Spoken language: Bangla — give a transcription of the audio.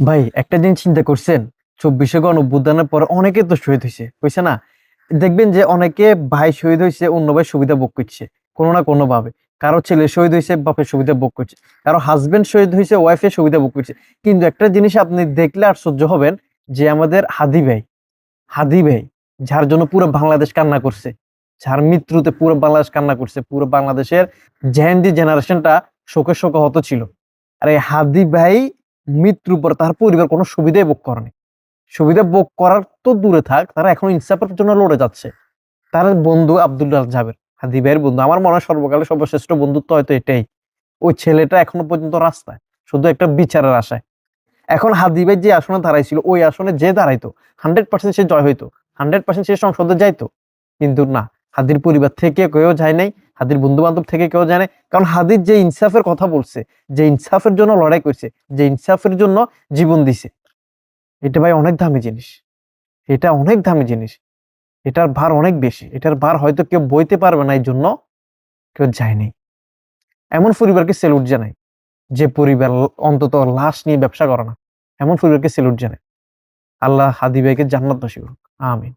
ভাই একটা দিন চিন্তা করছেন, 24শে গণঅভ্যুত্থানের পরে অনেকে তো শহীদ হয়েছে, হয়েছে না? দেখবেন যে অনেকে ভাই শহীদ হয়েছে, অন্য ভাই সুবিধা ভোগ করছে কোনো না কোনো ভাবে। কারো ছেলে শহীদ হয়েছে, বাপের সুবিধা ভোগ করছে। কারো হাজবেন্ড শহীদ হয়েছে, ওয়াইফের সুবিধা ভোগ করছে। কিন্তু একটা জিনিস আপনি দেখলে আশ্চর্য হবেন, যে আমাদের হাদি ভাই যার জন্য পুরো বাংলাদেশ কান্না করছে, যার মৃত্যুতে পুরো বাংলাদেশ কান্না করছে, পুরো বাংলাদেশের জেএনডি জেনারেশনটা শোকে শোকাহত ছিল। আর এই হাদি ভাই মৃত্যুর পর তার পরিবার কোনো সুবিধাই ভোগ করেনি। সুবিধা ভোগ করার তো দূরে থাক, তারা এখন ইনসাফের জন্য লড়ে যাচ্ছে। তার বন্ধু আব্দুল্লাহ জাবের, হাদি ভাইয়ের বন্ধু, আমার মনে হয় সর্বকালের সর্বশ্রেষ্ঠ বন্ধুত্ব হয়তো এটাই। ওই ছেলেটা এখনো পর্যন্ত রাস্তায়, শুধু একটা বিচারের আশায়। এখন হাদি ভাই যে আসনে দাঁড়াইছিল, ওই আসনে যে দাঁড়াইতো 100% সে জয় হইতো, 100% সে সংসদে যাইতো। কিন্তু না, হাদির পরিবার থেকে কেউ যায় নাই, হাদির বন্ধু বান্ধব থেকে কেউ যায় নাই। কারণ হাদির যে ইনসাফের কথা বলছে, যে ইনসাফের জন্য লড়াই করছে, যে ইনসাফের জন্য জীবন দিছে, এটা ভাই অনেক দামি জিনিস। এটা অনেক দামি জিনিস। এটার ভার অনেক বেশি। এটার ভার হয়তো কেউ বইতে পারবে না, এই জন্য কেউ যায়নি। এমন পরিবারকে সেলুট জানাই, যে পরিবার অন্তত লাশ নিয়ে ব্যবসা করে না। এমন পরিবারকে সেলুট জানাই। আল্লাহ হাদি ভাইকে জান্নাত নসিব করুক। আমিন।